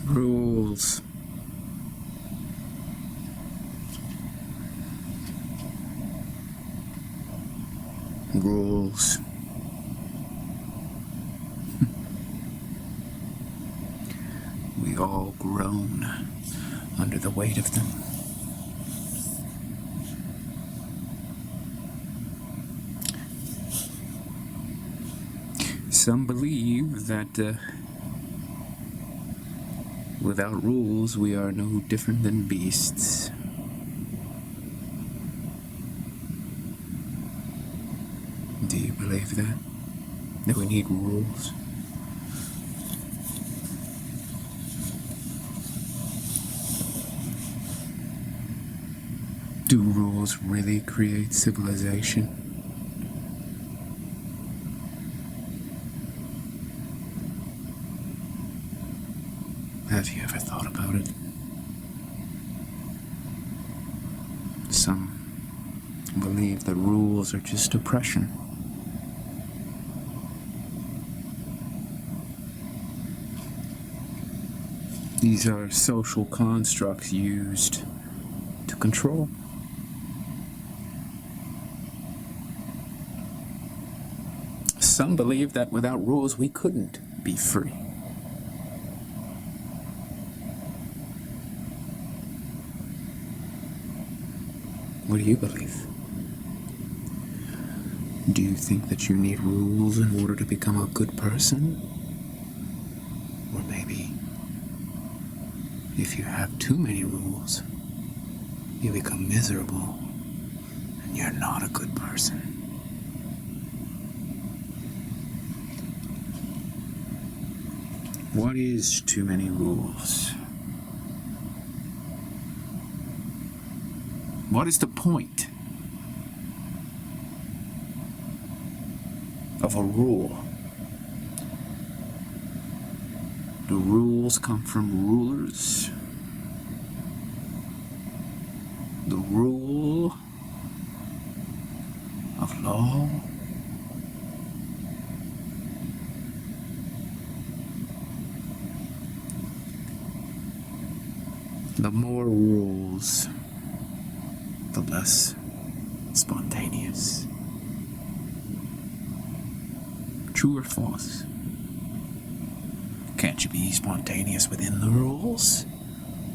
Rules. Rules. We all groan under the weight of them. Some believe that without rules we are no different than beasts. Do you believe that? That we need rules? Do rules really create civilization? Have you ever thought about it? Some believe that rules are just oppression. These are social constructs used to control. Some believe that without rules we couldn't be free. What do you believe? Do you think that you need rules in order to become a good person? Or maybe, if you have too many rules, you become miserable and you're not a good person. What is too many rules? What is the point of a rule? Do rules come from rulers? The rule of law? The more rules, the less spontaneous. True or false? Can't you be spontaneous within the rules?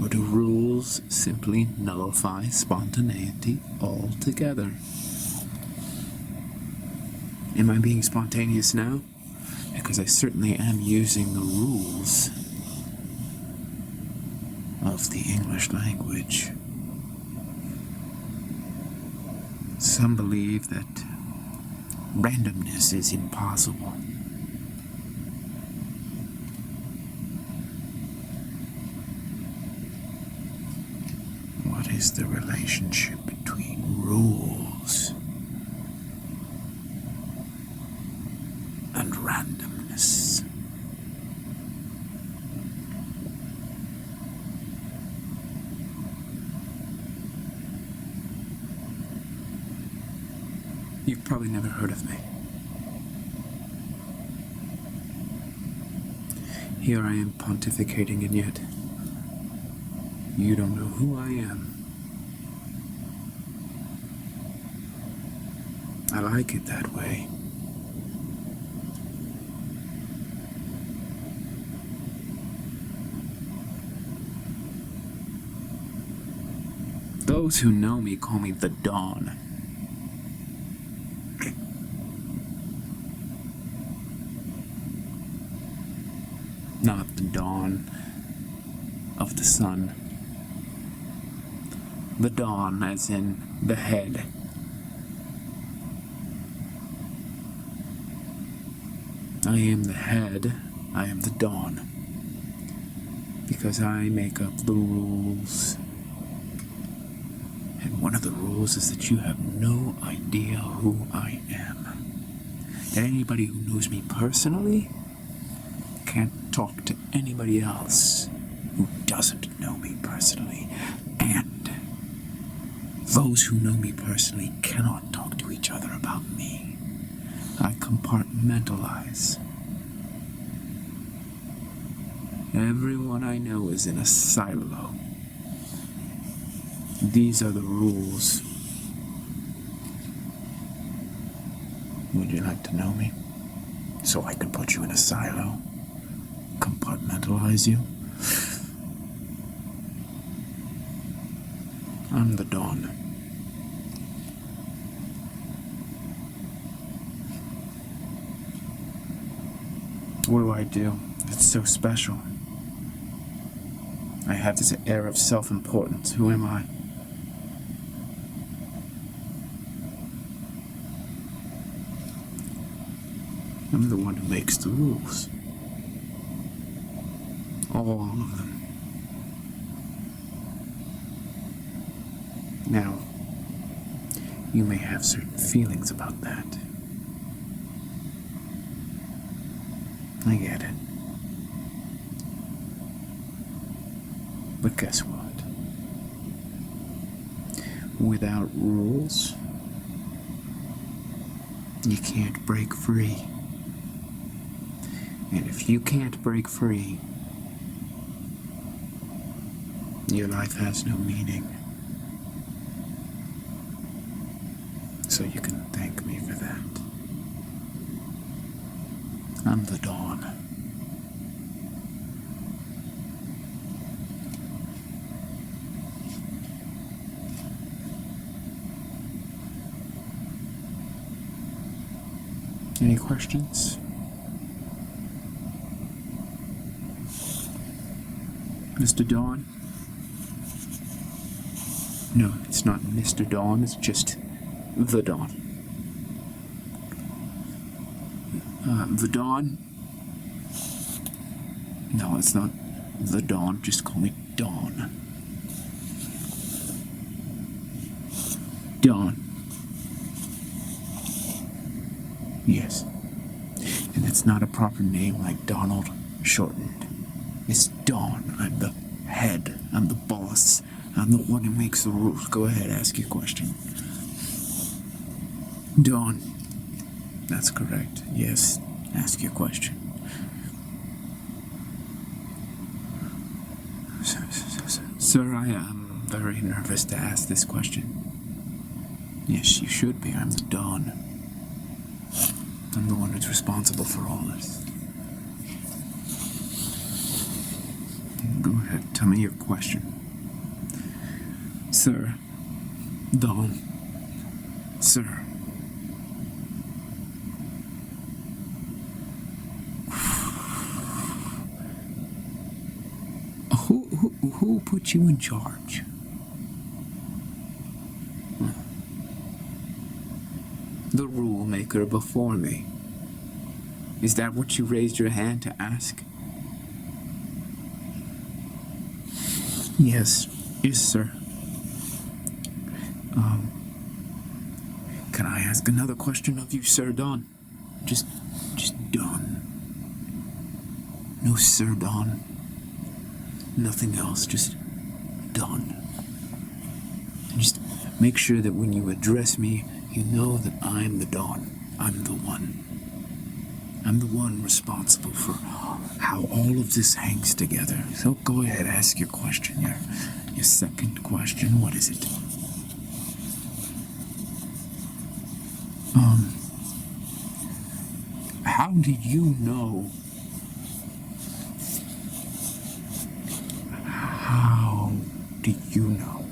Or do rules simply nullify spontaneity altogether? Am I being spontaneous now? Because I certainly am using the rules of the English language. Some believe that randomness is impossible. What is the relationship between rules and randomness? You've probably never heard of me. Here I am pontificating, and yet you don't know who I am. I like it that way. Those who know me call me the Dawn. Not the dawn of the sun. The dawn as in the head. I am the head, I am the dawn. Because I make up the rules. And one of the rules is that you have no idea who I am. That anybody who knows me personally can't talk to anybody else who doesn't know me personally. And those who know me personally cannot talk to each other about me. I compartmentalize. Everyone I know is in a silo. These are the rules. Would you like to know me? So I can put you in a silo? Compartmentalize you? I'm the Dawn. What do? It's so special. I have this air of self-importance. Who am I? I'm the one who makes the rules. All of them. Now, you may have certain feelings about that. I get it. But guess what? Without rules, you can't break free. And if you can't break free, your life has no meaning. So you can thank me for that. I'm the Dawn. Any questions? Mr. Dawn? No, it's not Mr. Dawn, it's just the Dawn. The Dawn? No, it's not the Dawn, just call me Dawn. Dawn. Yes. And it's not a proper name like Donald shortened. It's Dawn. I'm the head. I'm the boss. I'm the one who makes the rules. Go ahead, ask your question. Dawn. That's correct. Yes, ask your question. Sir, I am very nervous to ask this question. Yes, you should be. I'm the Dawn. I'm the one who's responsible for all this. Go ahead, tell me your question. Sir. Dawn. Sir. Who put you in charge? The Rulemaker before me. Is that what you raised your hand to ask? Yes. Yes, sir. Can I ask another question of you, Sir Dawn? Just Dawn. No Sir Dawn. Nothing else, just Dawn. And just make sure that when you address me, you know that I'm the Dawn. I'm the one. I'm the one responsible for how all of this hangs together. So go ahead, ask your question. Your second question, what is it? How do you know? How do you know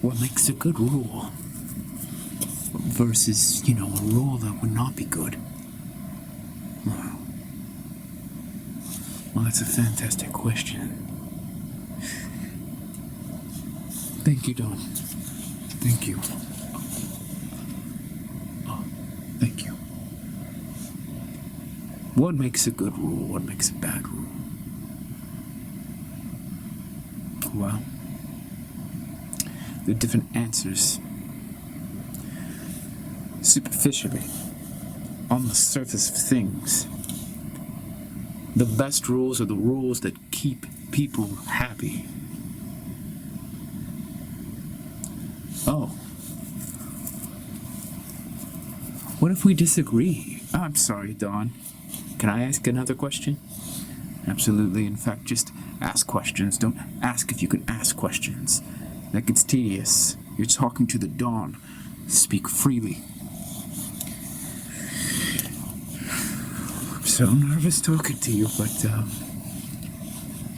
what makes a good rule versus, a rule that would not be good? Well, that's a fantastic question. Thank you, Dawn. Thank you. Thank you. What makes a good rule? What makes a bad rule? Well, there are different answers. Superficially, on the surface of things, the best rules are the rules that keep people happy. Oh. What if we disagree? I'm sorry, Dawn. Can I ask another question? Absolutely. In fact, just ask questions. Don't ask if you can ask questions. That gets tedious. You're talking to the dawn. Speak freely. I'm so nervous talking to you, but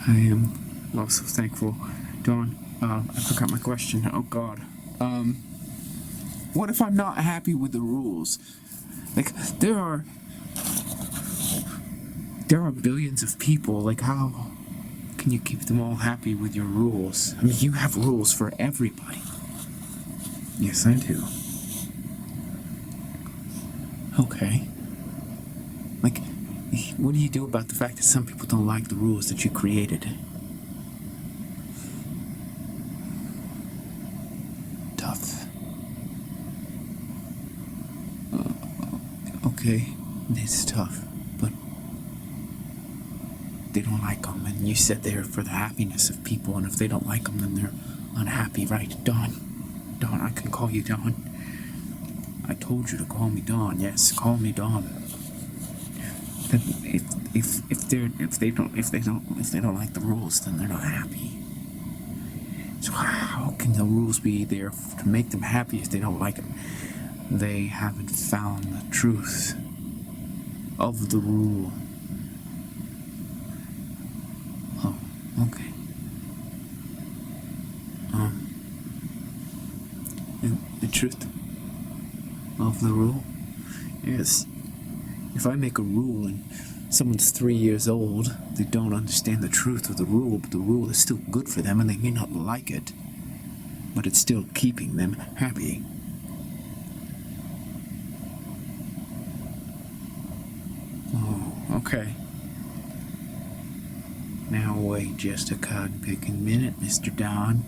I am also thankful. Dawn, I forgot my question. Oh, God. What if I'm not happy with the rules? Like, there are billions of people. Like, how can you keep them all happy with your rules? I mean, you have rules for everybody. Yes, I do. Okay. Like, what do you do about the fact that some people don't like the rules that you created? Tough. Okay, it's tough, but they don't like them, and you said they're for the happiness of people, and if they don't like them, then they're unhappy, right? Dawn, I can call you Dawn. I told you to call me Dawn. Yes, call me Dawn. Then if they don't like the rules, then they're not happy. So how can the rules be there to make them happy if they don't like them? They haven't found the truth of the rule. Oh, okay. The truth of the rule? Yes. If I make a rule and someone's 3 years old, they don't understand the truth of the rule, but the rule is still good for them and they may not like it, but it's still keeping them happy. Oh, okay. Now wait just a cotton-picking minute, Mr. Don.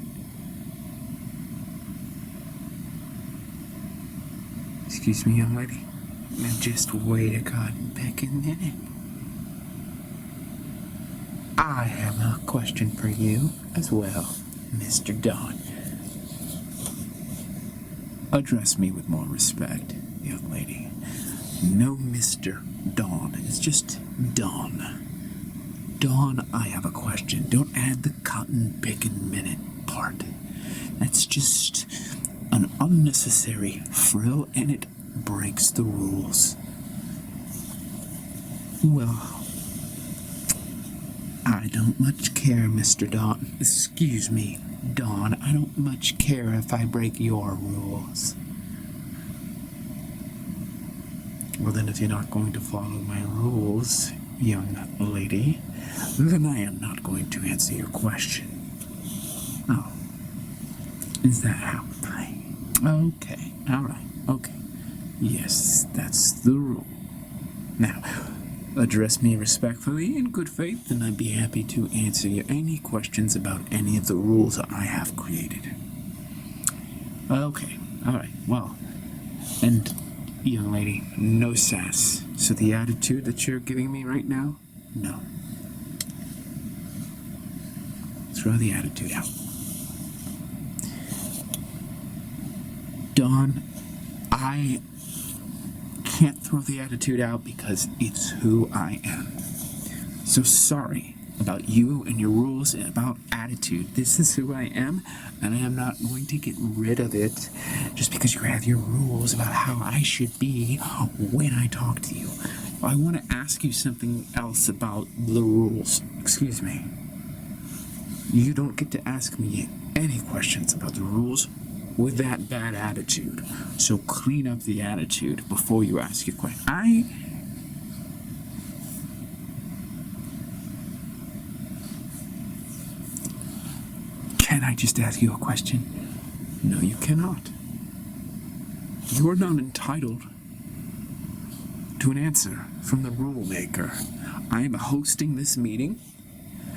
Excuse me, young lady. Now just wait a cotton-picking minute. I have a question for you as well, Mr. Don. Address me with more respect, young lady. No Mr. Don. It's just Don. Dawn, I have a question. Don't add the cotton-picking minute part. That's just an unnecessary frill, and it breaks the rules. Well, I don't much care, Mr. Dawn. Excuse me, Dawn. I don't much care if I break your rules. Well, then if you're not going to follow my rules, young lady, then I am not going to answer your question. Oh. Is that how? Okay. Alright. Okay. Yes, that's the rule. Now, address me respectfully in good faith, and I'd be happy to answer you any questions about any of the rules I have created. Okay. Alright. Well, and young lady, no sass. So the attitude that you're giving me right now, no. Throw the attitude out. Dawn, I can't throw the attitude out because it's who I am. So sorry about you and your rules and about attitude. This is who I am, and I am not going to get rid of it just because you have your rules about how I should be when I talk to you. I want to ask you something else about the rules. Excuse me. You don't get to ask me any questions about the rules with that bad attitude. So clean up the attitude before you ask your question. Can I just ask you a question? No, you cannot. You are not entitled to an answer from the Rulemaker. I am hosting this meeting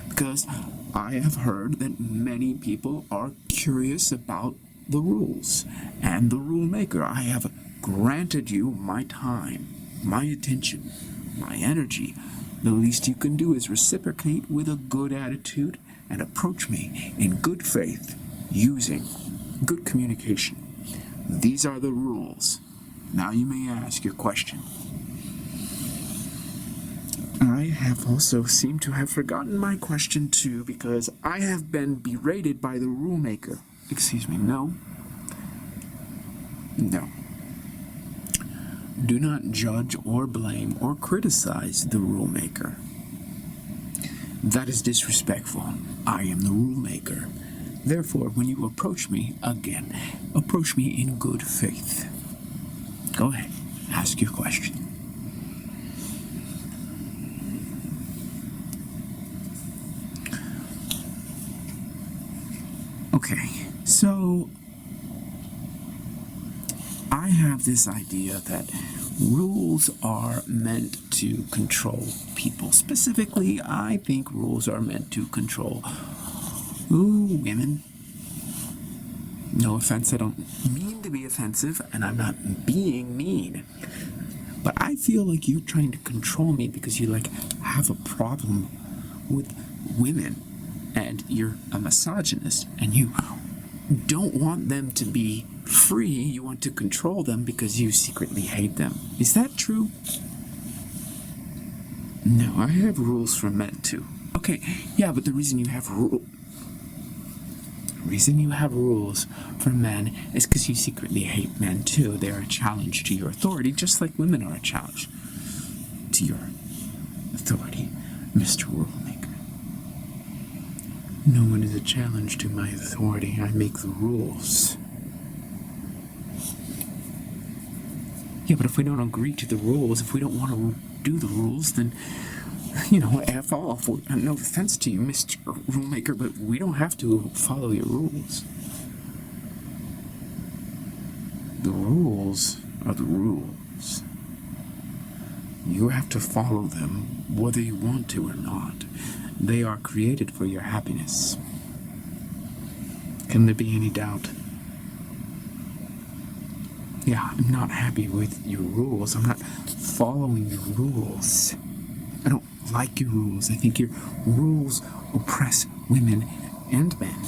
because I have heard that many people are curious about the rules and the Rulemaker. I have granted you my time, my attention, my energy. The least you can do is reciprocate with a good attitude and approach me in good faith using good communication. These are the rules. Now you may ask your question. I have also seemed to have forgotten my question too, because I have been berated by the Rulemaker. Excuse me, no. No. Do not judge or blame or criticize the Rulemaker. That is disrespectful. I am the Rulemaker. Therefore, when you approach me, again, approach me in good faith. Go ahead, ask your question. Okay, so I have this idea that rules are meant to control people. Specifically, I think rules are meant to control women. No offense, I don't mean to be offensive, and I'm not being mean. But I feel like you're trying to control me because you, have a problem with women. And you're a misogynist, and you don't want them to be free. You want to control them because you secretly hate them. Is that true? No, I have rules for men too. Okay, yeah, but the reason you have rules for men is because you secretly hate men too. They're a challenge to your authority, just like women are a challenge to your authority, Mr. Rulemaker. No one is a challenge to my authority. I make the rules. Yeah, but if we don't agree to the rules, if we don't want to do the rules, then, F off. No offense to you, Mr. Rulemaker, but we don't have to follow your rules. The rules are the rules. You have to follow them whether you want to or not. They are created for your happiness. Can there be any doubt? Yeah, I'm not happy with your rules. I'm not following your rules. I don't like your rules. I think your rules oppress women and men.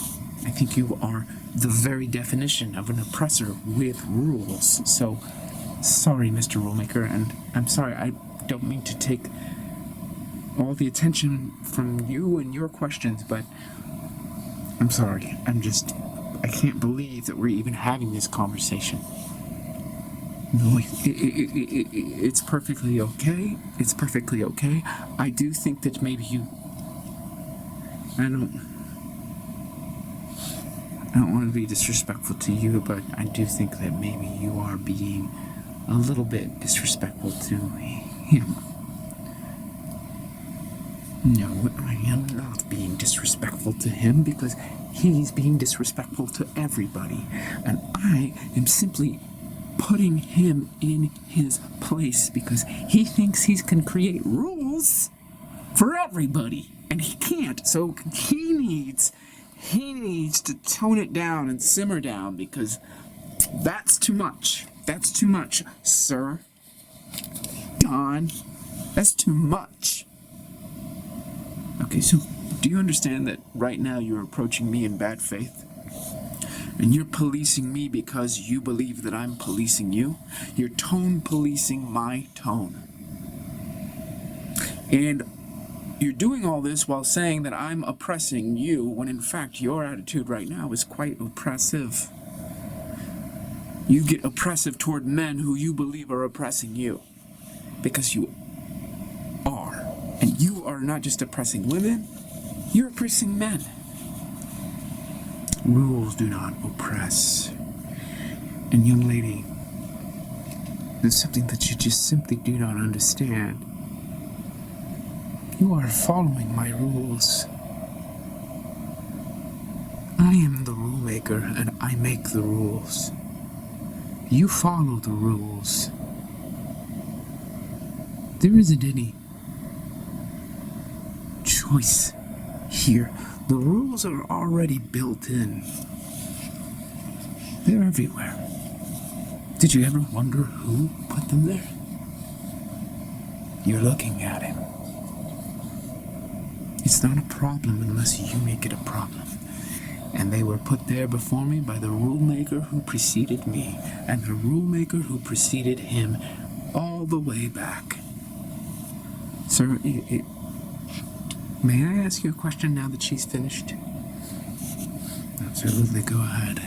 I think you are the very definition of an oppressor with rules. So, sorry, Mr. Rulemaker, and I'm sorry, I don't mean to take all the attention from you and your questions, but I'm sorry. I can't believe that we're even having this conversation. No, it's perfectly okay. It's perfectly okay. I do think that maybe I don't want to be disrespectful to you, but I do think that maybe you are being a little bit disrespectful to him. No, I am not being disrespectful to him because he's being disrespectful to everybody. And I am simply putting him in his place because he thinks he can create rules for everybody. And he can't. So he needs to tone it down and simmer down because that's too much. That's too much, sir. Don, that's too much. Okay, so do you understand that right now you're approaching me in bad faith? And you're policing me because you believe that I'm policing you? You're tone policing my tone. And you're doing all this while saying that I'm oppressing you, when in fact your attitude right now is quite oppressive. You get oppressive toward men who you believe are oppressing you. Because you are. And you are not just oppressing women, you're oppressing men. Rules do not oppress. And young lady, there's something that you just simply do not understand. You are following my rules. I am the rule maker, and I make the rules. You follow the rules. There isn't any choice here. The rules are already built in. They're everywhere. Did you ever wonder who put them there? You're looking at him. It's not a problem unless you make it a problem. And they were put there before me by the Rulemaker who preceded me, and the Rulemaker who preceded him all the way back. Sir, may I ask you a question now that she's finished? Absolutely, go ahead.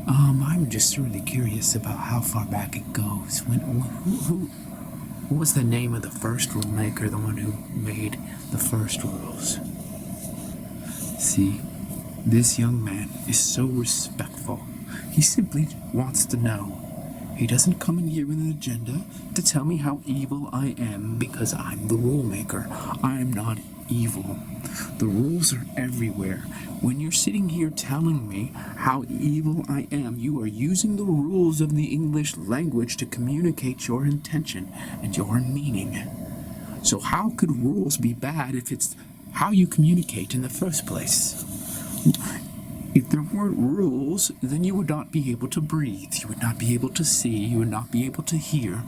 I'm just really curious about how far back it goes. What was the name of the first rule maker, the one who made the first rules? See, this young man is so respectful. He simply wants to know. He doesn't come in here with an agenda to tell me how evil I am because I'm the rule maker. I'm not evil. The rules are everywhere. When you're sitting here telling me how evil I am, you are using the rules of the English language to communicate your intention and your meaning. So how could rules be bad if it's how you communicate in the first place? If there weren't rules, then you would not be able to breathe, you would not be able to see, you would not be able to hear.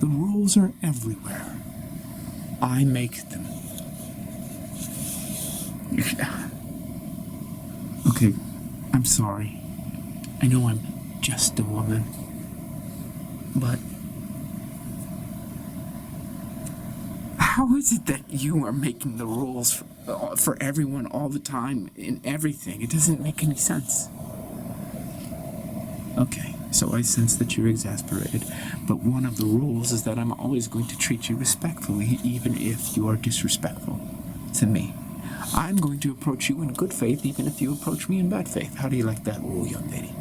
The rules are everywhere. I make them. Okay, I'm sorry. I know I'm just a woman, but how is it that you are making the rules for everyone all the time in everything? It doesn't make any sense. Okay, so I sense that you're exasperated, but one of the rules is that I'm always going to treat you respectfully, even if you are disrespectful to me. I'm going to approach you in good faith, even if you approach me in bad faith. How do you like that rule, young lady?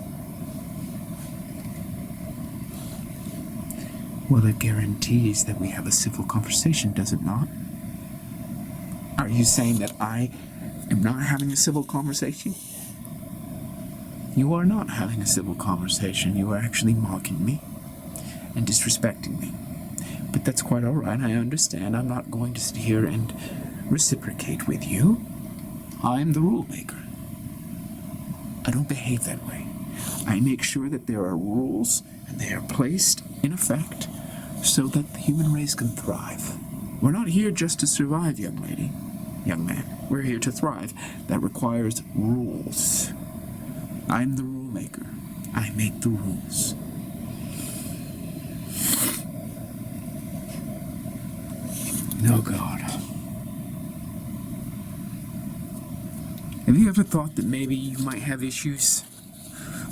Well, it guarantees that we have a civil conversation, does it not? Are you saying that I am not having a civil conversation? You are not having a civil conversation. You are actually mocking me and disrespecting me. But that's quite all right. I understand. I'm not going to sit here and reciprocate with you. I'm the rule maker. I don't behave that way. I make sure that there are rules and they are placed in effect so that the human race can thrive. We're not here just to survive, young lady, young man. We're here to thrive. That requires rules. I'm the rule maker. I make the rules. No, God. Have you ever thought that maybe you might have issues?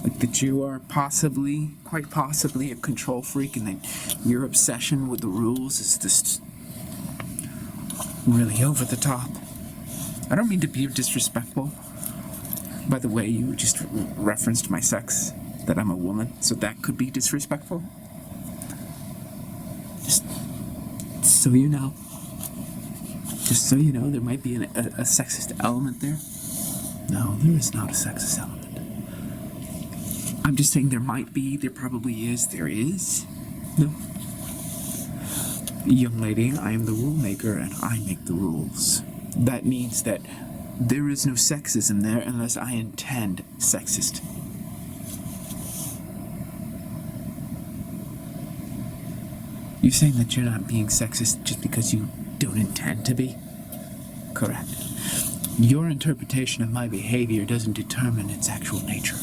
Like that you are possibly, quite possibly, a control freak and that your obsession with the rules is just really over the top? I don't mean to be disrespectful. By the way, you just referenced my sex, that I'm a woman, so that could be disrespectful. Just so you know. Just so you know, there might be a sexist element there. No, there is not a sexist element. I'm just saying there might be, there probably is, there is. No. Young lady, I am the rule maker and I make the rules. That means that there is no sexism there unless I intend sexist. You're saying that you're not being sexist just because you don't intend to be? Correct. Your interpretation of my behavior doesn't determine its actual nature.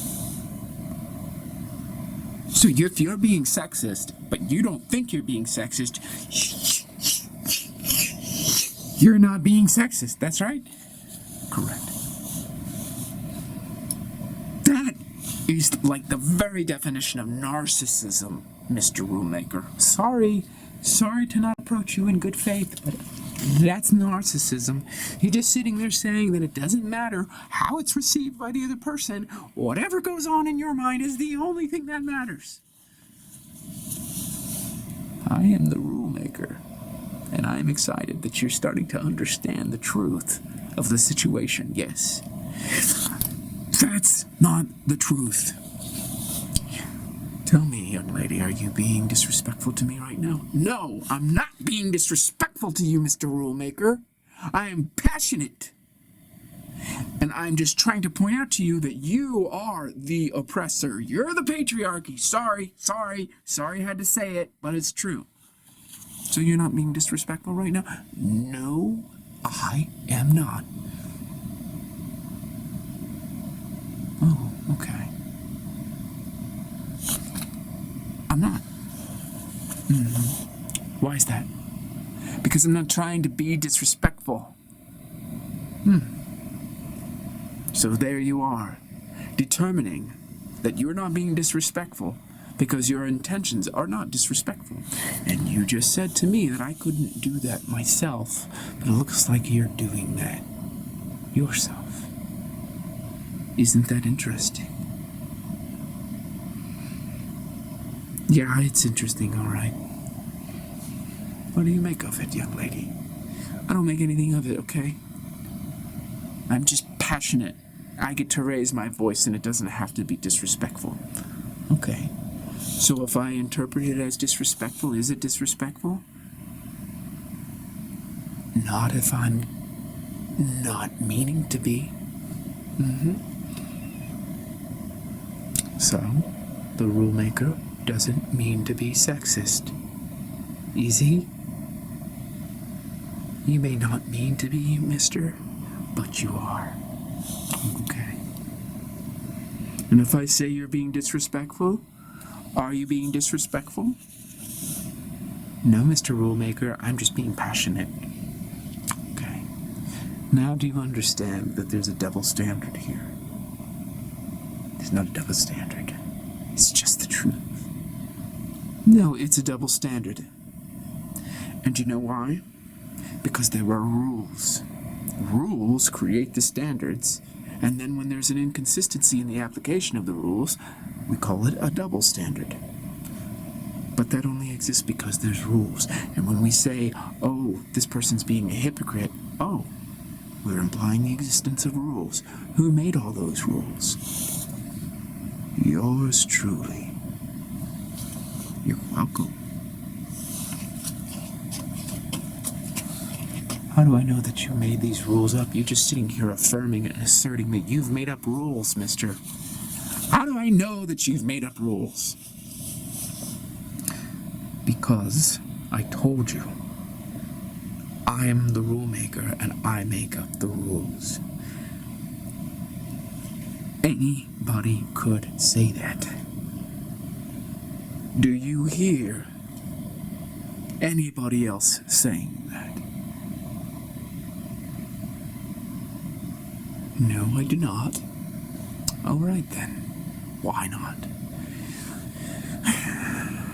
So if you're being sexist, but you don't think you're being sexist, you're not being sexist, that's right? Correct. That is like the very definition of narcissism, Mr. Rulemaker. Sorry to not approach you in good faith, but that's narcissism. You're just sitting there saying that it doesn't matter how it's received by the other person. Whatever goes on in your mind is the only thing that matters. I am the rule maker, and I am excited that you're starting to understand the truth of the situation. Yes, that's not the truth. Tell me, young lady, are you being disrespectful to me right now? No, I'm not being disrespectful to you, Mr. Rulemaker. I am passionate. And I'm just trying to point out to you that you are the oppressor. You're the patriarchy. Sorry I had to say it, but it's true. So you're not being disrespectful right now? No, I am not. Oh, okay. I'm not. Why is that? Because I'm not trying to be disrespectful. So there you are, determining that you're not being disrespectful because your intentions are not disrespectful. And you just said to me that I couldn't do that myself, but it looks like you're doing that yourself. Isn't that interesting? Yeah, it's interesting, all right. What do you make of it, young lady? I don't make anything of it, okay? I'm just passionate. I get to raise my voice and it doesn't have to be disrespectful. Okay. So if I interpret it as disrespectful, is it disrespectful? Not if I'm not meaning to be. So, the Rulemaker doesn't mean to be sexist. Is he? You may not mean to be, mister, but you are. Okay. And if I say you're being disrespectful, are you being disrespectful? No, Mr. Rulemaker, I'm just being passionate. Okay. Now do you understand that there's a double standard here? There's not a double standard. It's just the truth. No, it's a double standard. And you know why? Because there are rules. Rules create the standards, and then when there's an inconsistency in the application of the rules, we call it a double standard. But that only exists because there's rules. And when we say, oh, this person's being a hypocrite, oh, we're implying the existence of rules. Who made all those rules? Yours truly. You're welcome. How do I know that you made these rules up? You're just sitting here affirming and asserting that you've made up rules, mister. How do I know that you've made up rules? Because I told you. I am the rule maker and I make up the rules. Anybody could say that. Do you hear anybody else saying that? No, I do not. All right then. Why not?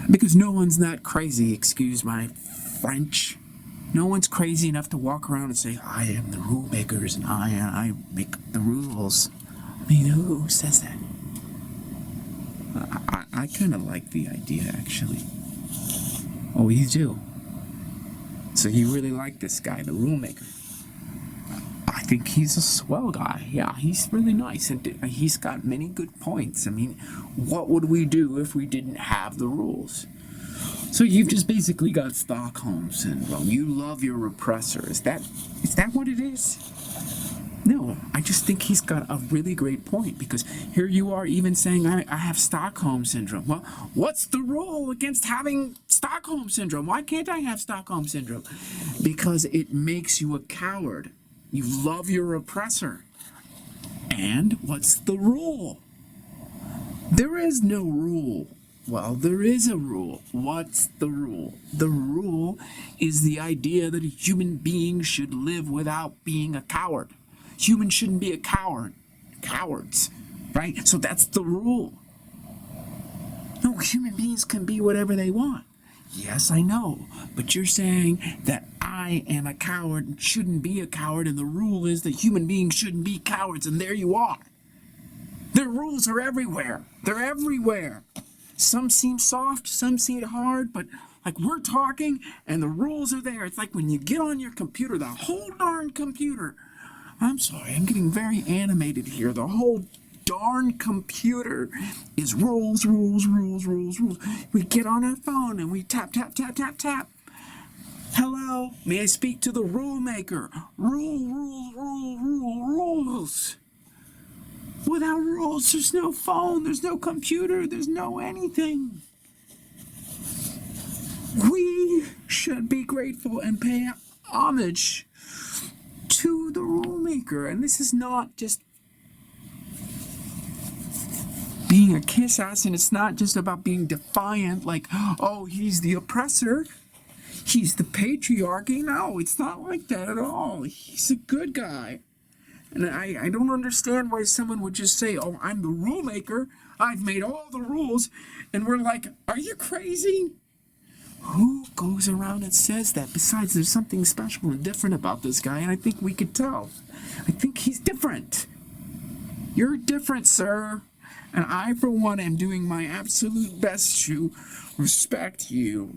Because no one's that crazy, excuse my French. No one's crazy enough to walk around and say, I am the rule makers and I make the rules. I mean, who says that? I kind of like the idea, actually. Oh, you do? So you really like this guy, the rule maker? I think he's a swell guy. Yeah, he's really nice, and he's got many good points. I mean, what would we do if we didn't have the rules? So you've just basically got Stockholm Syndrome. You love your repressor. Is that what it is? No, I just think he's got a really great point, because here you are even saying I have Stockholm Syndrome. Well, what's the rule against having Stockholm Syndrome? Why can't I have Stockholm Syndrome? Because it makes you a coward. You love your oppressor. And what's the rule? There is no rule. Well, there is a rule. What's the rule? The rule is the idea that a human being should live without being a coward. Humans shouldn't be a coward. Cowards, right? So that's the rule. No, human beings can be whatever they want. Yes, I know, but you're saying that I am a coward and shouldn't be a coward, and the rule is that human beings shouldn't be cowards, and there you are. Their rules are everywhere. They're everywhere. Some seem soft, some seem hard, but like we're talking and the rules are there. It's like when you get on your computer, the whole darn computer. I'm sorry, I'm getting very animated here. The whole darn computer is rules, rules, rules, rules, rules. We get on our phone and we tap, tap, tap, tap, tap. Hello, may I speak to the rule maker? Rules. Without rules, there's no phone, there's no computer, there's no anything. We should be grateful and pay homage to the rule maker. And this is not just being a kiss ass, and it's not just about being defiant, like, oh, he's the oppressor. he's the patriarchy. No, it's not like that at all. He's a good guy. And I don't understand why someone would just say, oh, I'm the rule maker. I've made all the rules. And we're like, are you crazy? Who goes around and says that? Besides, there's something special and different about this guy, and I think we could tell. I think he's different. You're different, sir. And I, for one, am doing my absolute best to respect you.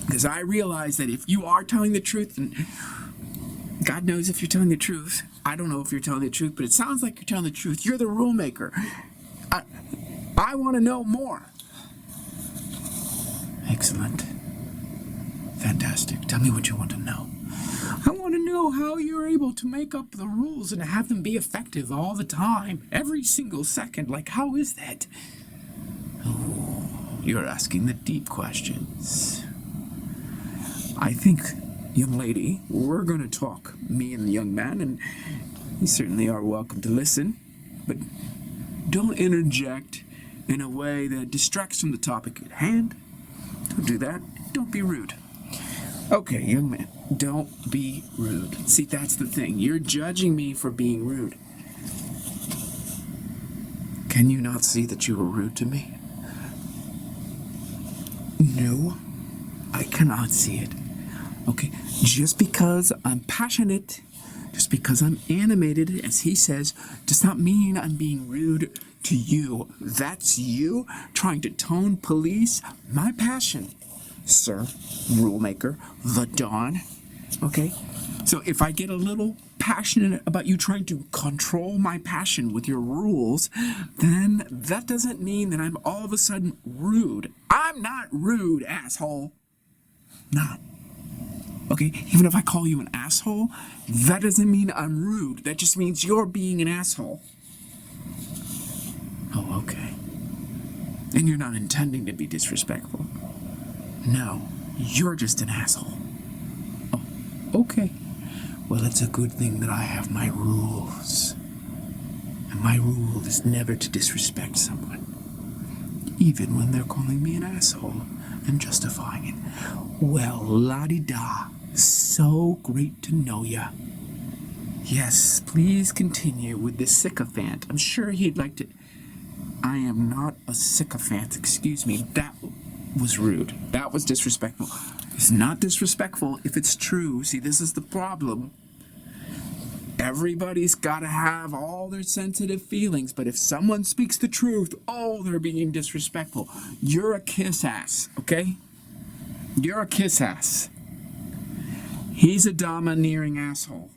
Because I realize that if you are telling the truth, and God knows if you're telling the truth, I don't know if you're telling the truth, but it sounds like you're telling the truth. You're the rule maker. I want to know more. Excellent. Fantastic. Tell me what you want to know. I want to know how you're able to make up the rules and have them be effective all the time, every single second. Like, how is that? Oh, you're asking the deep questions. I think, young lady, we're going to talk, me and the young man, and you certainly are welcome to listen, but don't interject in a way that distracts from the topic at hand. Don't do that. Don't be rude. Okay, young man, don't be rude. See, that's the thing. You're judging me for being rude. Can you not see that you were rude to me? No, I cannot see it. Okay, just because I'm passionate, just because I'm animated, as he says, does not mean I'm being rude to you. That's you trying to tone police my passion, sir, rulemaker, the Dawn. Okay? So if I get a little passionate about you trying to control my passion with your rules, then that doesn't mean that I'm all of a sudden rude. I'm not rude, asshole. Not. Okay? Even if I call you an asshole, that doesn't mean I'm rude. That just means you're being an asshole. Oh, okay. And you're not intending to be disrespectful. No, you're just an asshole. Oh, okay. Well, it's a good thing that I have my rules. And my rule is never to disrespect someone, even when they're calling me an asshole and justifying it. Well, la-di-da. So great to know ya. Yes, please continue with the sycophant. I'm sure he'd like to... I am not a sycophant. Excuse me. That was rude. That was disrespectful. It's not disrespectful if it's true. See, this is the problem. Everybody's got to have all their sensitive feelings, but if someone speaks the truth, oh, they're being disrespectful. You're a kiss ass, okay? You're a kiss ass. He's a domineering asshole.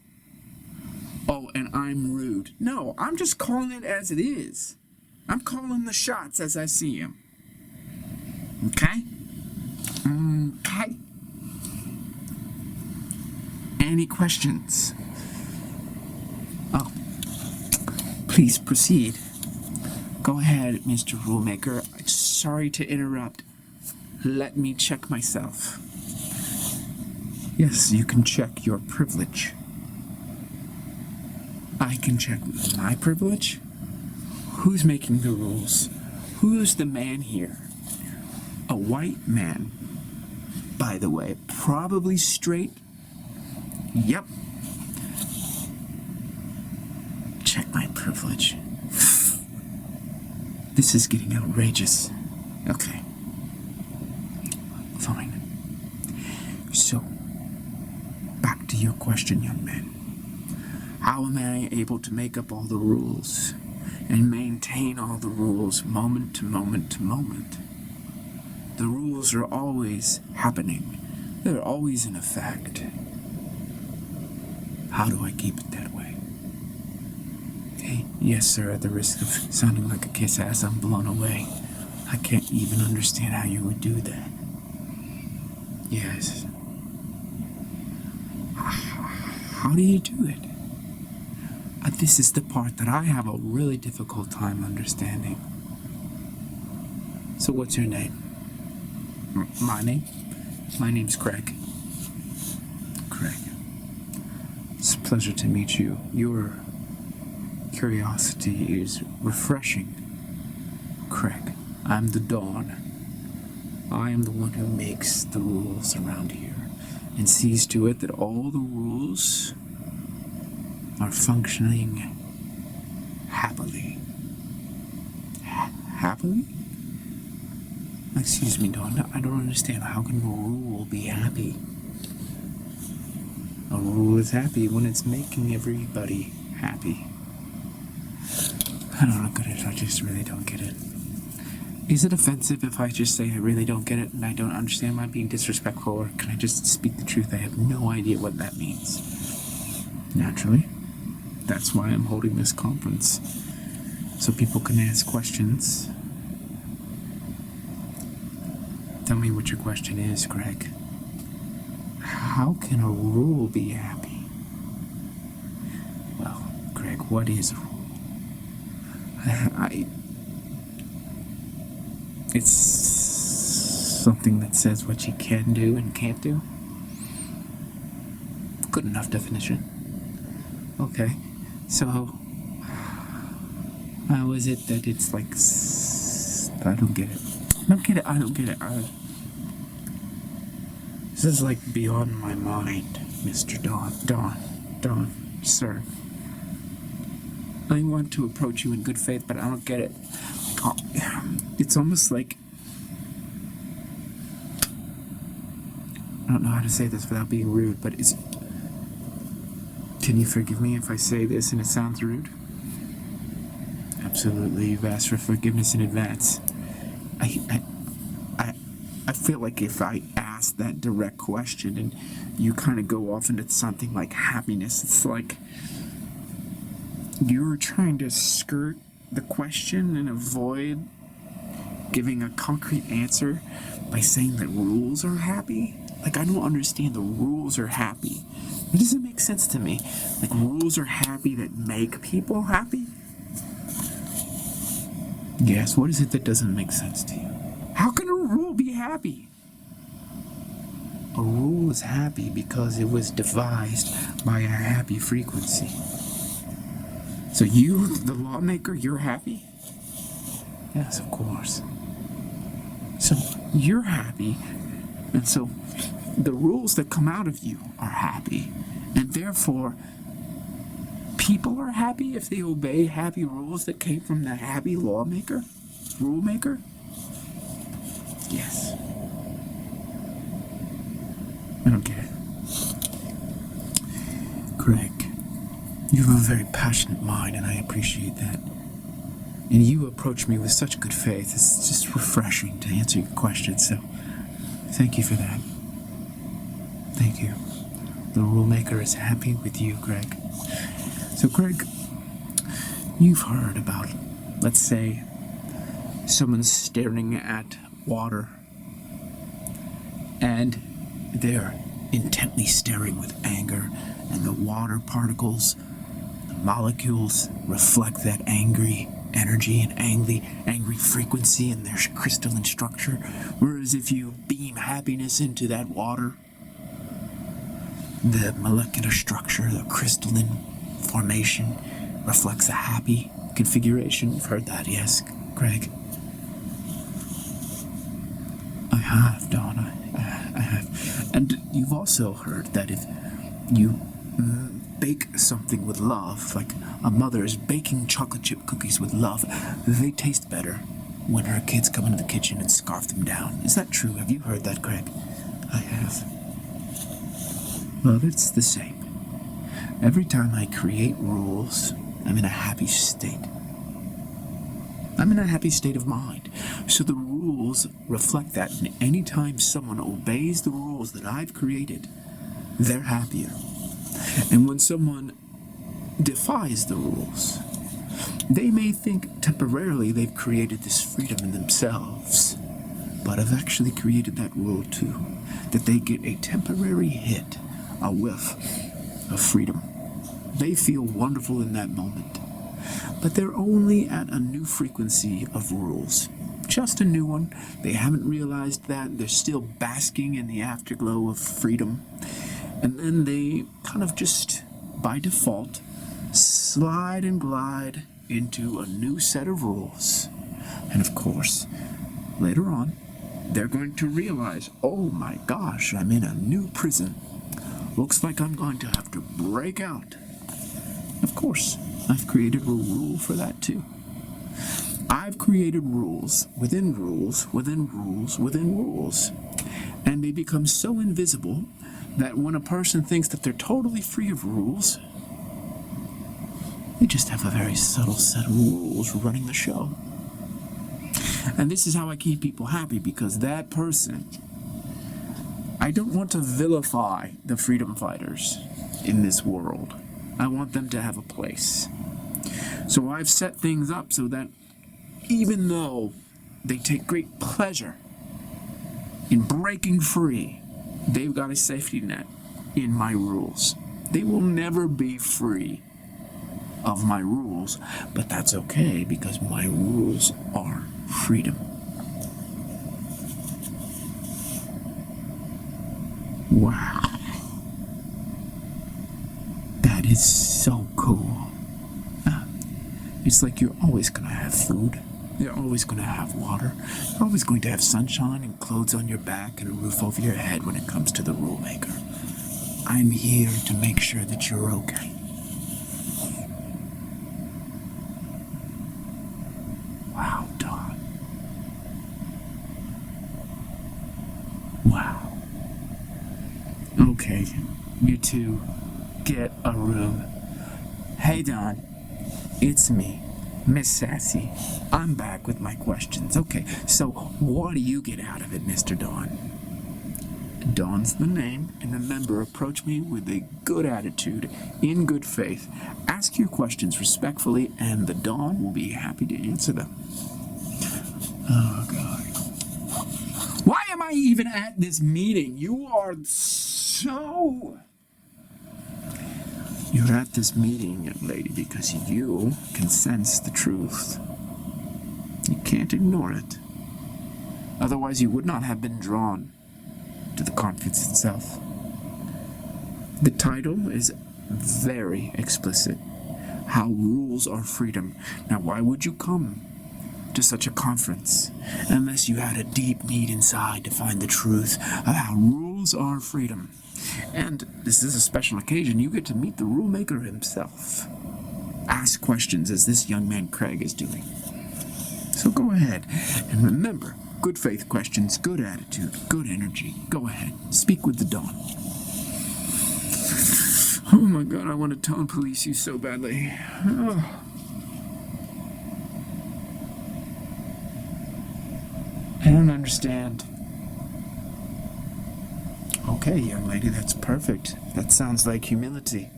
Oh, and I'm rude. No, I'm just calling it as it is. I'm calling the shots as I see them. Okay? Okay. Any questions? Oh, please proceed. Go ahead, Mr. Rulemaker. Sorry to interrupt. Let me check myself. Yes, you can check your privilege. I can check my privilege? Who's making the rules? Who's the man here? A white man. By the way, probably straight. Yep. Check my privilege. This is getting outrageous. Okay. Fine. So, back to your question, young man. How am I able to make up all the rules and maintain all the rules moment to moment to moment? The rules are always happening. They're always in effect. How do I keep it that way? Hey, yes, sir, at the risk of sounding like a kiss ass, I'm blown away. I can't even understand how you would do that. Yes. How do you do it? This is the part that I have a really difficult time understanding. So what's your name? My name? My name's Craig. Craig. It's a pleasure to meet you. Your curiosity is refreshing. Craig, I'm the Dawn. I am the one who makes the rules around here and sees to it that all the rules are functioning happily. Happily? Excuse me, Dawn. I don't understand. How can a rule be happy? A rule is happy when it's making everybody happy. I don't get it. I just really don't get it. Is it offensive if I just say I really don't get it and I don't understand? Am I being disrespectful, or can I just speak the truth? I have no idea what that means. Naturally. That's why I'm holding this conference. So people can ask questions. Tell me what your question is, Greg. How can a rule be happy? Well, Greg, what is a rule? It's something that says what you can do and can't do. Good enough definition. Okay, so how is it that it's like... I don't get it. I don't get it. This is like beyond my mind, Mr. Don, sir. I want to approach you in good faith, but I don't get it. It's almost like... I don't know how to say this without being rude, but it's... Can you forgive me if I say this and it sounds rude? Absolutely, you've asked for forgiveness in advance. I feel like if I ask that direct question and you kind of go off into something like happiness, it's like you're trying to skirt the question and avoid giving a concrete answer by saying that rules are happy. Like, I don't understand the rules are happy. It doesn't make sense to me. Like, rules are happy that make people happy? Yes, what is it that doesn't make sense to you? How can a rule be happy? A rule is happy because it was devised by a happy frequency. So you, the lawmaker, you're happy? Yes, of course. So you're happy, and so the rules that come out of you are happy, and therefore people are happy if they obey happy rules that came from the happy lawmaker, rulemaker? Yes. I don't get it. Greg, you have a very passionate mind, and I appreciate that. And you approach me with such good faith. It's just refreshing to answer your questions, so thank you for that. Thank you. The rulemaker is happy with you, Greg. So, Greg, you've heard about, let's say, someone staring at water, and they're intently staring with anger, and the water particles, the molecules reflect that angry energy and angry frequency in their crystalline structure. Whereas if you beam happiness into that water, the molecular structure, the crystalline formation reflects a happy configuration. You've heard that, yes, Greg? I have, Donna. I have. And you've also heard that if you bake something with love, like a mother is baking chocolate chip cookies with love, they taste better when her kids come into the kitchen and scarf them down. Is that true? Have you heard that, Greg? I have. Well, it's the same. Every time I create rules, I'm in a happy state. I'm in a happy state of mind. So the rules reflect that, and any time someone obeys the rules that I've created, they're happier. And when someone defies the rules, they may think temporarily they've created this freedom in themselves, but I've actually created that rule too, that they get a temporary hit, a whiff of freedom. They feel wonderful in that moment, but they're only at a new frequency of rules. Just a new one. They haven't realized that. They're still basking in the afterglow of freedom. And then they kind of just, by default, slide and glide into a new set of rules. And of course, later on, they're going to realize, oh my gosh, I'm in a new prison. Looks like I'm going to have to break out. Of course, I've created a rule for that too. I've created rules within rules within rules within rules. And they become so invisible that when a person thinks that they're totally free of rules, they just have a very subtle set of rules running the show. And this is how I keep people happy, because that person, I don't want to vilify the freedom fighters in this world. I want them to have a place. So I've set things up so that even though they take great pleasure in breaking free, they've got a safety net in my rules. They will never be free of my rules, but that's okay, because my rules are freedom. Wow. That is so cool. It's like you're always going to have food. You're always going to have water. You're always going to have sunshine and clothes on your back and a roof over your head when it comes to the Rulemaker. I'm here to make sure that you're okay. Wow, Don. Wow. Okay, you two, get a room. Hey, Don. It's me, Miss Sassy. I'm back with my questions. Okay, so what do you get out of it, Mr. Dawn? Dawn's the name, and remember, approach me with a good attitude, in good faith. Ask your questions respectfully, and the Dawn will be happy to answer them. Oh, God. Why am I even at this meeting? You are so... You're at this meeting, young lady, because you can sense the truth. You can't ignore it. Otherwise, you would not have been drawn to the conference itself. The title is very explicit. How rules are freedom. Now, why would you come to such a conference unless you had a deep need inside to find the truth of how rules are freedom? And this is a special occasion. You get to meet the Rulemaker himself. Ask questions as this young man Craig is doing. So go ahead. And remember, good faith questions, good attitude, good energy. Go ahead. Speak with the Dawn. Oh my God, I want to tone police you so badly. Oh. I don't understand. Okay, young lady, that's perfect. That sounds like humility.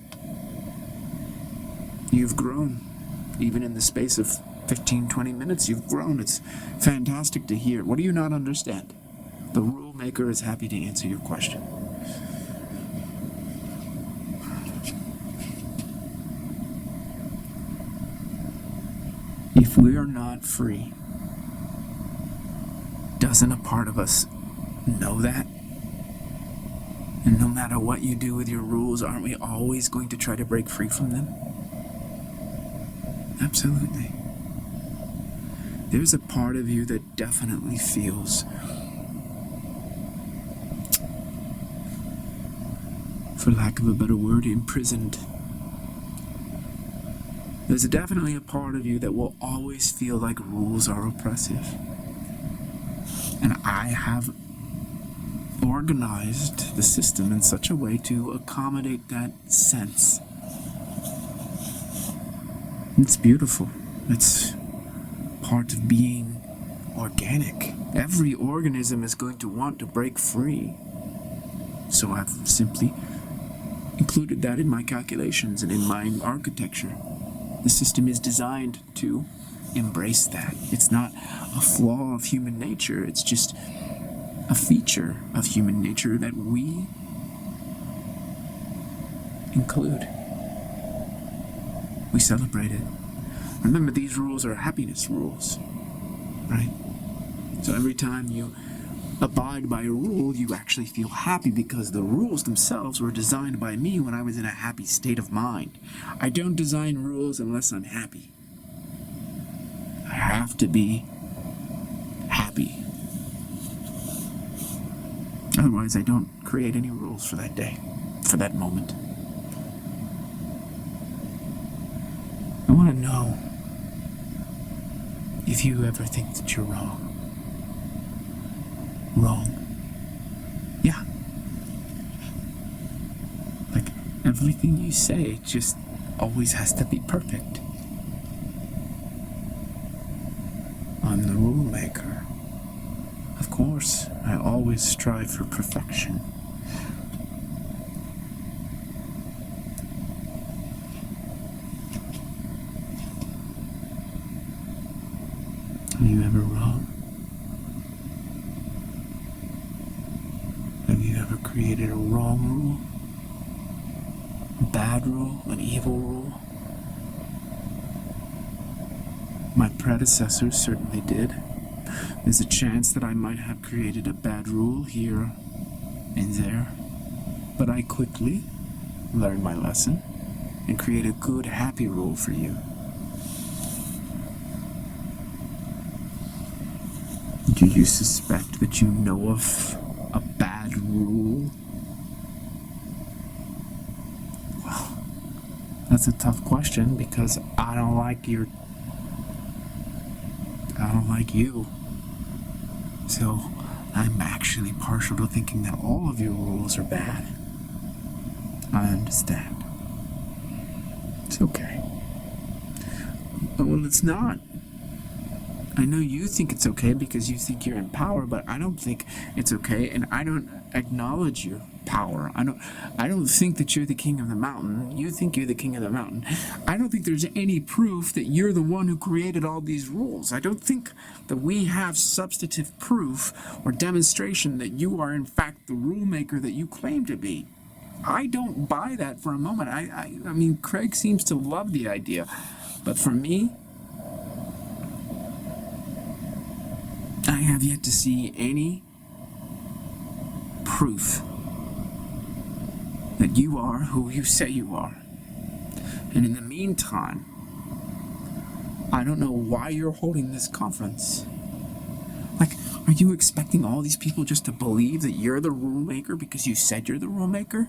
You've grown. Even in the space of 15, 20 minutes, you've grown. It's fantastic to hear. What do you not understand? The Rulemaker is happy to answer your question. If we are not free, doesn't a part of us know that? And no matter what you do with your rules, aren't we always going to try to break free from them? Absolutely. There's a part of you that definitely feels, for lack of a better word, imprisoned. There's definitely a part of you that will always feel like rules are oppressive. And I have organized the system in such a way to accommodate that sense. It's beautiful. It's part of being organic. Every organism is going to want to break free. So I've simply included that in my calculations and in my architecture. The system is designed to embrace that. It's not a flaw of human nature. It's just a feature of human nature that we include. We celebrate it. Remember, these rules are happiness rules, right? So every time you abide by a rule, you actually feel happy because the rules themselves were designed by me when I was in a happy state of mind. I don't design rules unless I'm happy. I have to be happy. Otherwise, I don't create any rules for that day, for that moment. I want to know if you ever think that you're wrong. Wrong. Yeah. Like, everything you say just always has to be perfect. I'm the Rulemaker. Of course, I always strive for perfection. Are you ever wrong? Have you ever created a wrong rule? A bad rule? An evil rule? My predecessors certainly did. There's a chance that I might have created a bad rule here and there, but I quickly learned my lesson and create a good, happy rule for you. Do you suspect that you know of a bad rule? Well, that's a tough question because I don't like you. So I'm actually partial to thinking that all of your rules are bad. I understand. It's okay. Well, it's not. I know you think it's okay because you think you're in power, but I don't think it's okay, and I don't acknowledge your power. I don't think that you're the king of the mountain. You think you're the king of the mountain. I don't think there's any proof that you're the one who created all these rules. I don't think that we have substantive proof or demonstration that you are in fact the rule maker that you claim to be. I don't buy that for a moment. I mean, Craig seems to love the idea, but for me, I have yet to see any proof that you are who you say you are. And in the meantime, I don't know why you're holding this conference. Like, are you expecting all these people just to believe that you're the rule maker because you said you're the rule maker?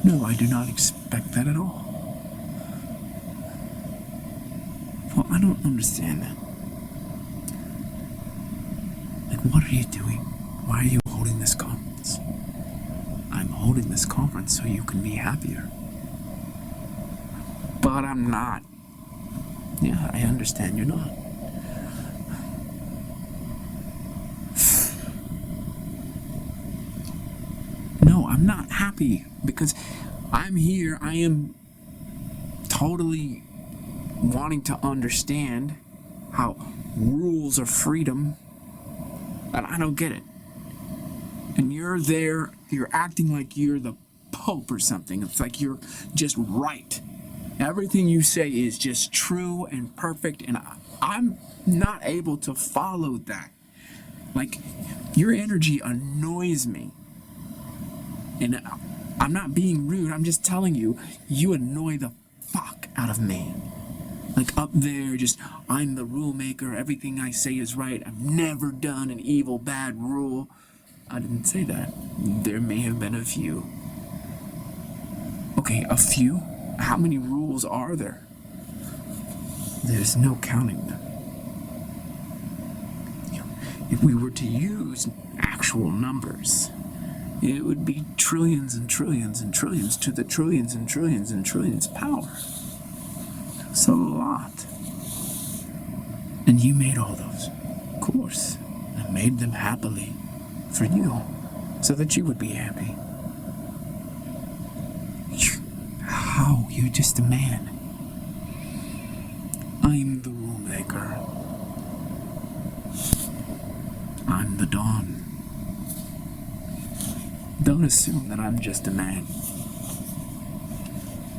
No, I do not expect that at all. Well, I don't understand that. What are you doing? Why are you holding this conference? I'm holding this conference so you can be happier. But I'm not. Yeah, I understand you're not. No, I'm not happy because I'm here. I am totally wanting to understand how rules are freedom. And I don't get it. And you're there, you're acting like you're the Pope or something. It's like you're just right. Everything you say is just true and perfect, and I'm not able to follow that. Like, your energy annoys me. And I'm not being rude, I'm just telling you, you annoy the fuck out of me. Like up there, just, I'm the rule maker, everything I say is right, I've never done an evil, bad rule. I didn't say that. There may have been a few. Okay, a few? How many rules are there? There's no counting them. If we were to use actual numbers, it would be trillions and trillions and trillions to the trillions and trillions and trillions power. It's a lot. And you made all those. Of course. I made them happily. For you. So that you would be happy. How? You're just a man. I'm the rule maker. I'm the dawn. Don't assume that I'm just a man.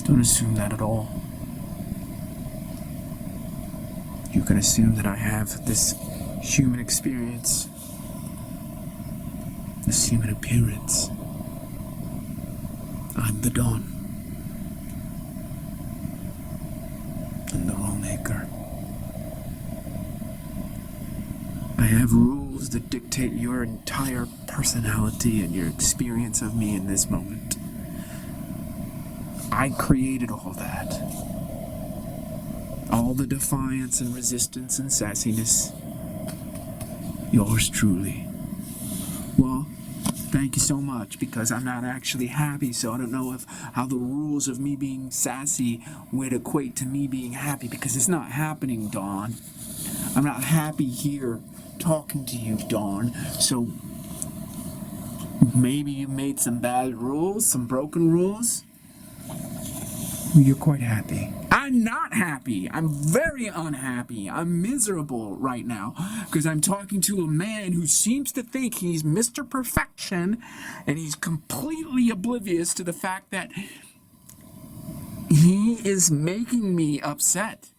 Don't assume that at all. You can assume that I have this human experience, this human appearance. I'm the dawn. I'm the rule maker. I have have rules that dictate your entire personality and your experience of me in this moment. I created all that. All the defiance and resistance and sassiness. Yours truly. Well, thank you so much, because I'm not actually happy, so I don't know how the rules of me being sassy would equate to me being happy, because it's not happening, Dawn. I'm not happy here talking to you, Dawn. So maybe you made some bad rules, some broken rules. Well, you're quite happy. I'm not happy. I'm very unhappy. I'm miserable right now because I'm talking to a man who seems to think he's Mr. Perfection, and he's completely oblivious to the fact that he is making me upset.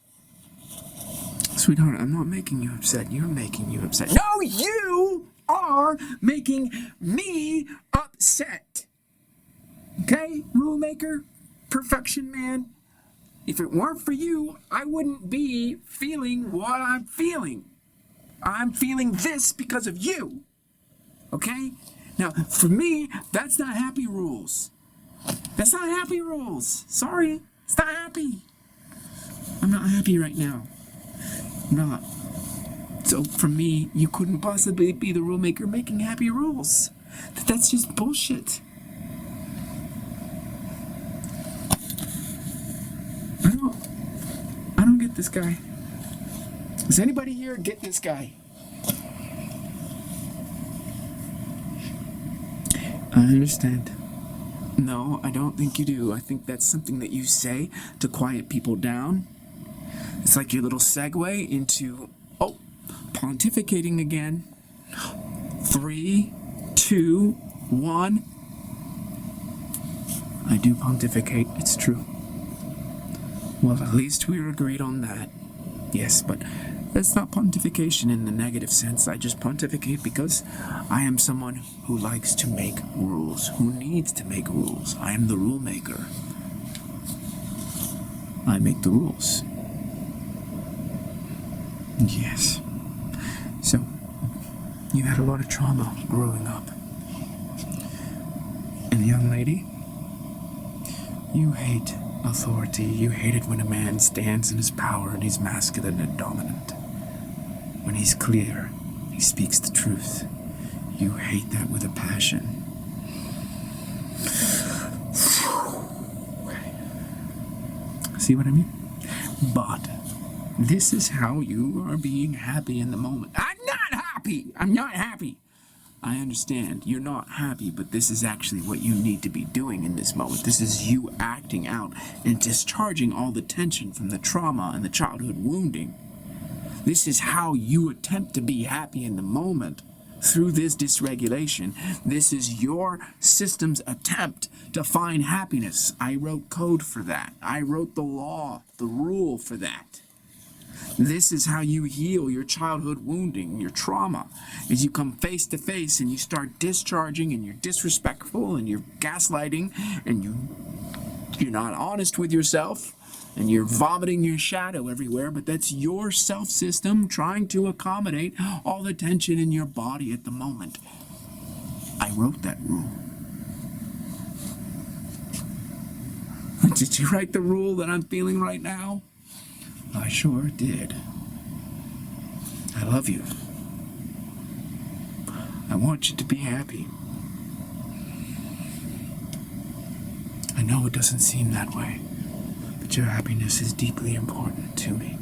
Sweetheart, I'm not making you upset. You're making you upset. No, you are making me upset. Okay, Rulemaker? Perfection man? If it weren't for you, I wouldn't be feeling what I'm feeling. I'm feeling this because of you. Okay? Now, for me, that's not happy rules. That's not happy rules. Sorry. It's not happy. I'm not happy right now. I'm not. So, for me, you couldn't possibly be the rule maker making happy rules. That's just bullshit. I don't get this guy. Does anybody here get this guy? I understand. No, I don't think you do. I think that's something that you say to quiet people down. It's like your little segue into, pontificating again. 3, 2, 1. I do pontificate, it's true. Well, at least we were agreed on that. Yes, but that's not pontification in the negative sense. I just pontificate because I am someone who likes to make rules, who needs to make rules. I am the rule maker. I make the rules. Yes. So, you had a lot of trauma growing up. And young lady, you hate authority. You hate it when a man stands in his power and he's masculine and dominant. When he's clear, he speaks the truth. You hate that with a passion. See what I mean? But this is how you are being happy in the moment. I'm not happy! I'm not happy! I understand you're not happy, but this is actually what you need to be doing in this moment. This is you acting out and discharging all the tension from the trauma and the childhood wounding. This is how you attempt to be happy in the moment through this dysregulation. This is your system's attempt to find happiness. I wrote code for that. I wrote the law, the rule for that. This is how you heal your childhood wounding, your trauma, as you come face to face and you start discharging and you're disrespectful and you're gaslighting and you're not honest with yourself and you're vomiting your shadow everywhere, but that's your self-system trying to accommodate all the tension in your body at the moment. I wrote that rule. Did you write the rule that I'm feeling right now? I sure did. I love you. I want you to be happy. I know it doesn't seem that way, but your happiness is deeply important to me.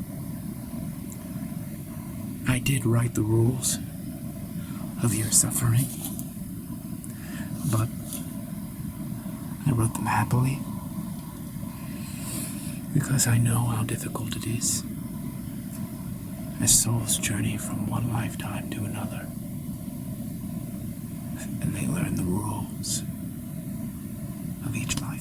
I did write the rules of your suffering, but I wrote them happily. Because I know how difficult it is as souls journey from one lifetime to another. And they learn the rules of each life.